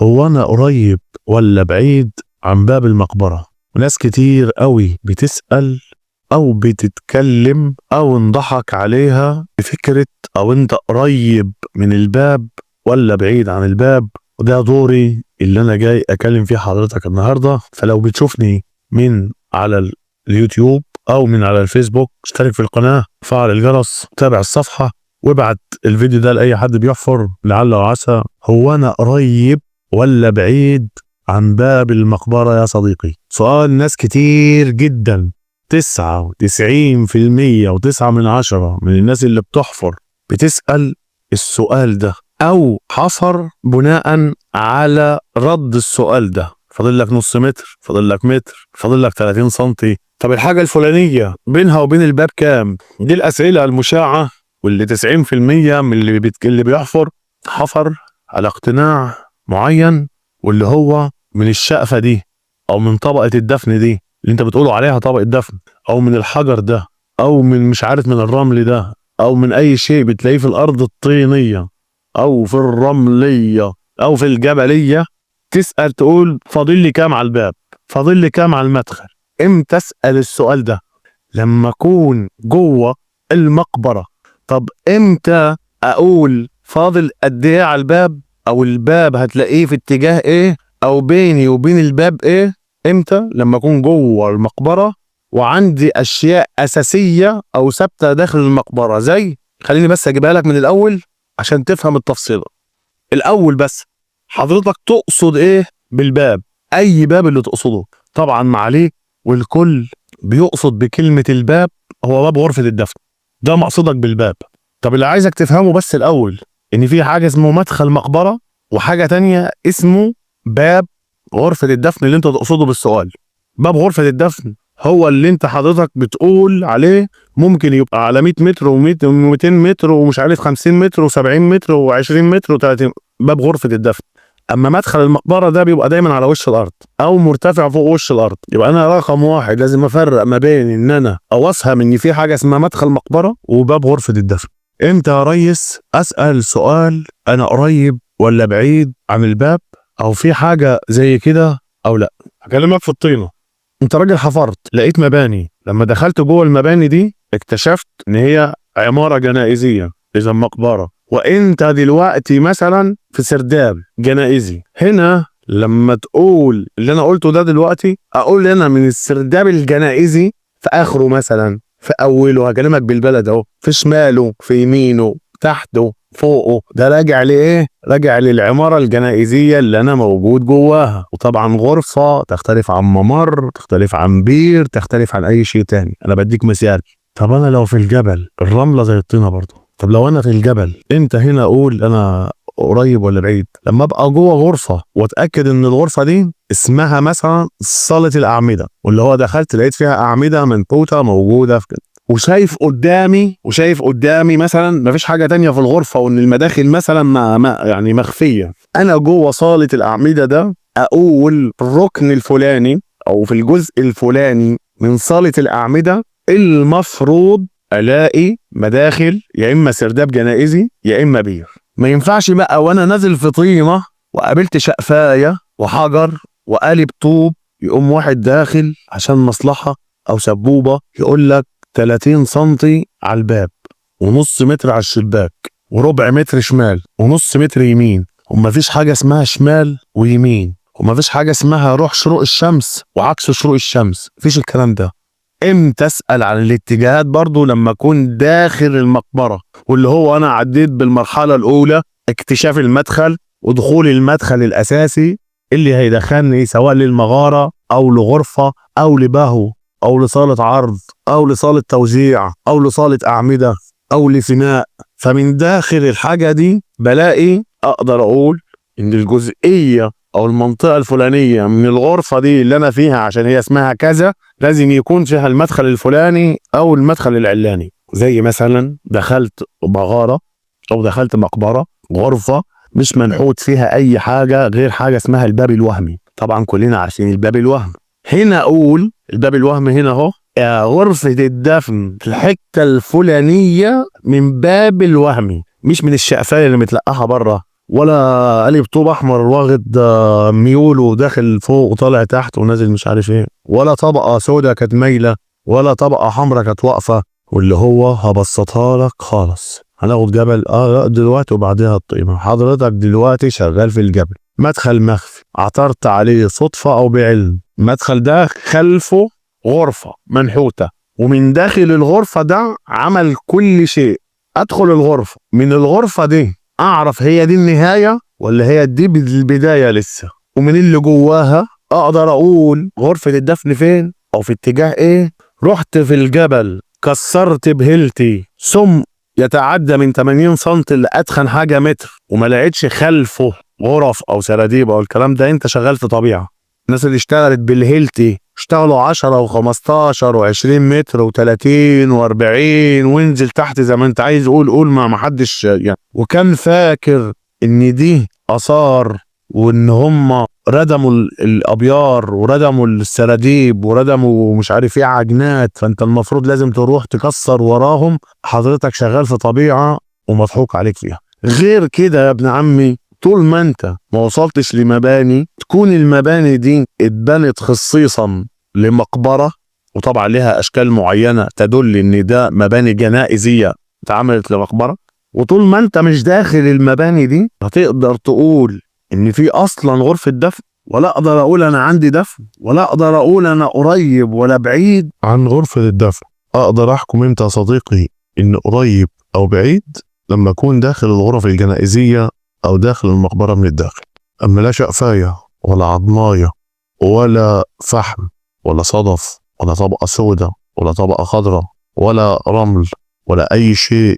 هو أنا قريب ولا بعيد عن باب المقبرة؟ وناس كتير قوي بتسأل أو بتتكلم أو انضحك عليها بفكرة أو أنت قريب من الباب ولا بعيد عن الباب. وده دوري اللي أنا جاي أكلم فيه حضرتك النهاردة. فلو بتشوفني من على اليوتيوب أو من على الفيسبوك، اشترك في القناة، فعل الجرس، تابع الصفحة، وابعت الفيديو ده لأي حد بيحفر لعل وعسى. هو أنا قريب ولا بعيد عن باب المقبرة يا صديقي؟ سؤال ناس كتير جدا، 99% و9 من الناس اللي بتحفر بتسأل السؤال ده أو حفر بناء على رد السؤال ده. فاضل لك نص متر، فاضل لك متر، فاضل لك 30 سنتي، طب الحاجة الفلانية بينها وبين الباب كام؟ دي الأسئلة المشاعة، واللي 90% من اللي بيحفر حفر على اقتناع معين، واللي هو من الشقفة دي أو من طبقة الدفن دي اللي انت بتقولوا عليها طبقة دفن، أو من الحجر ده، أو من مش عارف من الرمل ده، أو من أي شيء بتلاقيه في الأرض الطينية أو في الرملية أو في الجبلية. تسأل تقول فاضل لي كام على الباب، فاضل لي كام على المدخل. امتى أسأل السؤال ده؟ لما أكون جوه المقبرة. طب امتى أقول فاضل قد ايه على الباب، أو الباب هتلاقيه في اتجاه ايه، أو بيني وبين الباب ايه؟ امتى؟ لما أكون جوه المقبرة وعندي أشياء أساسية أو ثابتة داخل المقبرة. زي، خليني بس أجيبها لك من الأول عشان تفهم التفصيل الأول. بس حضرتك تقصد ايه بالباب؟ أي باب اللي تقصده طبعا معليه، والكل بيقصد بكلمة الباب هو باب غرفة الدفن، ده مقصودك بالباب. طب اللي عايزك تفهمه بس الأول إن في حاجة اسمه مدخل مقبرة، وحاجة تانية اسمه باب غرفة الدفن اللي انت تقصده بالسؤال. باب غرفة الدفن هو اللي انت حضرتك بتقول عليه ممكن يبقى على 100 متر و200 متر ومش عارف 50 متر و70 متر و20 متر و30، باب غرفة الدفن. اما مدخل المقبرة ده بيبقى دايما على وش الارض او مرتفع فوق وش الارض. يبقى انا رقم واحد لازم افرق ما بين ان انا اوصهم ان في حاجة اسمها مدخل مقبرة وباب غرفة الدفن. امتى يا ريس اسأل سؤال انا قريب ولا بعيد عن الباب او في حاجة زي كده او لا؟ هكلمك في الطينة. انت راجل حفرت لقيت مباني، لما دخلت جوه المباني دي اكتشفت ان هي عمارة جنائزية، اذا مقبرة، وانت دلوقتي مثلا في سرداب جنائزي. هنا لما تقول اللي انا قلته ده دلوقتي، اقول انا من السرداب الجنائزي في اخره مثلا، في اوله، هكلمك بالبلد اهو، في شماله، في يمينه، تحته، فوقه، ده راجع لايه؟ راجع للعماره الجنائزيه اللي انا موجود جواها. وطبعا غرفه تختلف عن ممر، تختلف عن بير، تختلف عن اي شيء تاني. انا بديك مثال. طب انا لو في الجبل، الرمله زي الطينه برضه. طب لو انا في الجبل، انت هنا اقول انا قريب ولا بعيد لما ابقى جوه غرفه واتاكد ان الغرفه دي اسمها مثلا صاله الاعمده، واللي هو دخلت لقيت فيها اعمده منحوته موجوده في كده، وشايف قدامي مثلا مفيش حاجه تانية في الغرفه، وان المداخل مثلا يعني مخفيه. انا جوه صاله الاعمده ده اقول الركن الفلاني او في الجزء الفلاني من صاله الاعمده المفروض الاقي مداخل، يا اما سرداب جنائزي يا اما بير. ما ينفعش بقى وانا نازل في طينه وقابلت شقفايه وحجر وقالب طوب يقوم واحد داخل عشان مصلحه او سبوبه يقول لك 30 سنتي على الباب، ونص متر على الشباك، وربع متر شمال، ونص متر يمين. ومفيش حاجه اسمها شمال ويمين، ومفيش حاجه اسمها روح شروق الشمس وعكس شروق الشمس، مفيش الكلام ده. امتى اسال عن الاتجاهات؟ برضو لما اكون داخل المقبره، واللي هو انا عديت بالمرحله الاولى، اكتشاف المدخل ودخول المدخل الاساسي اللي هيدخلني سواء للمغاره او لغرفه او لباهو او لصاله عرض او لصاله توزيع او لصاله اعمده او لفناء. فمن داخل الحاجه دي بلاقي اقدر اقول ان الجزئيه او المنطقه الفلانيه من الغرفه دي اللي انا فيها عشان هي اسمها كذا لازم يكون فيها المدخل الفلاني او المدخل العلاني. زي مثلا دخلت مغاره او دخلت مقبره، غرفه مش منحوت فيها اي حاجه غير حاجه اسمها الباب الوهمي. طبعا كلنا عارفين الباب الوهمي. هنا اقول الباب الوهمي هنا اهو، غرفه الدفن في الحته الفلانيه من باب الوهمي، مش من الشقفايه اللي متلقاها بره ولا قالب طوب احمر واخد ميول وداخل فوق وطالع تحت ونازل مش عارف ايه، ولا طبقه سوداء كانت مايله، ولا طبقه حمراء كانت واقفه. واللي هو هبسطها لك خالص، هناخد جبل لا دلوقتي وبعدها الطيبه. حضرتك دلوقتي شغال في الجبل، مدخل مخفي عثرت عليه صدفه او بعلم. المدخل ده خلفه غرفه منحوته، ومن داخل الغرفه ده عمل كل شيء. ادخل الغرفه، من الغرفه دي اعرف هي دي النهايه ولا هي دي البدايه لسه، ومن اللي جواها اقدر اقول غرفه الدفن فين او في اتجاه ايه. رحت في الجبل، كسرت بهيلتي ثم يتعدى من 80 سم لأتخن حاجه متر، وما لقيتش خلفه غرف او سراديب او الكلام ده. انت شغال في طبيعه. الناس اللي اشتغلت بالهيلتي اشتغلوا 10 و15 و20 متر و30 و40 وانزل تحت زي ما انت عايز. قول ما حدش يعني. وكان فاكر ان دي اثار، وان هم ردموا الابيار وردموا السراديب وردموا مش عارف ايه عجنات، فانت المفروض لازم تروح تكسر وراهم. حضرتك شغال في طبيعه ومضحوك عليك فيها. غير كده يا ابن عمي، طول ما انت ما وصلتش لمباني تكون المباني دي اتبنت خصيصا لمقبرة، وطبعا لها اشكال معينة تدل ان ده مباني جنائزية اتعملت لمقبرة، وطول ما انت مش داخل المباني دي هتقدر تقول ان في اصلا غرفة دفن، ولا اقدر اقول انا عندي دفن، ولا اقدر اقول انا قريب ولا بعيد عن غرفة الدفن. اقدر احكم امتى يا صديقي ان قريب او بعيد؟ لما اكون داخل الغرف الجنائزية او داخل المقبرة من الداخل. اما لا شقفاية ولا عظماية ولا فحم ولا صدف ولا طبقة سوداء ولا طبقة خضراء ولا رمل ولا اي شيء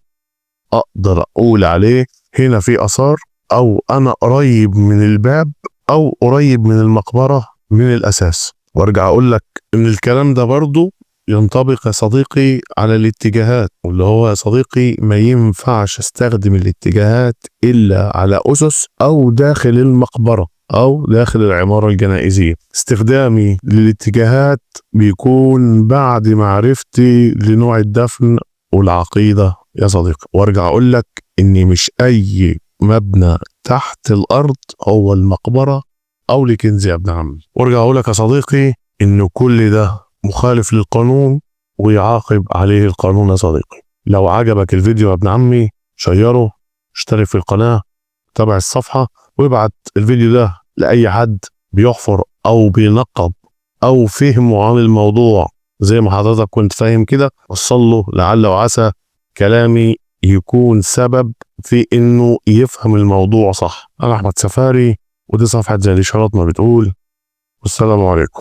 اقدر اقول عليه هنا في اثار، او انا قريب من الباب او قريب من المقبرة من الاساس. وارجع اقول لك ان الكلام ده برضو ينطبق يا صديقي على الاتجاهات، واللي هو يا صديقي ما ينفعش استخدم الاتجاهات الا على اسس او داخل المقبرة او داخل العمارة الجنائزية. استخدامي للاتجاهات بيكون بعد معرفتي لنوع الدفن والعقيدة يا صديقي. وارجع اقول لك اني مش اي مبنى تحت الارض هو المقبرة او لكنز يا ابن عمي. وارجع اقول لك يا صديقي ان كل ده مخالف للقانون ويعاقب عليه القانون يا صديقي. لو عجبك الفيديو يا ابن عمي شيره، اشترك في القناة، تابع الصفحة، وابعت الفيديو ده لأي حد بيحفر أو بينقب أو فهمه عن الموضوع زي ما حضرتك كنت فاهم كده. وصله لعل وعسى كلامي يكون سبب في إنه يفهم الموضوع صح. أنا أحمد سفاري، ودي صفحة زي الإشارات ما بتقول. والسلام عليكم.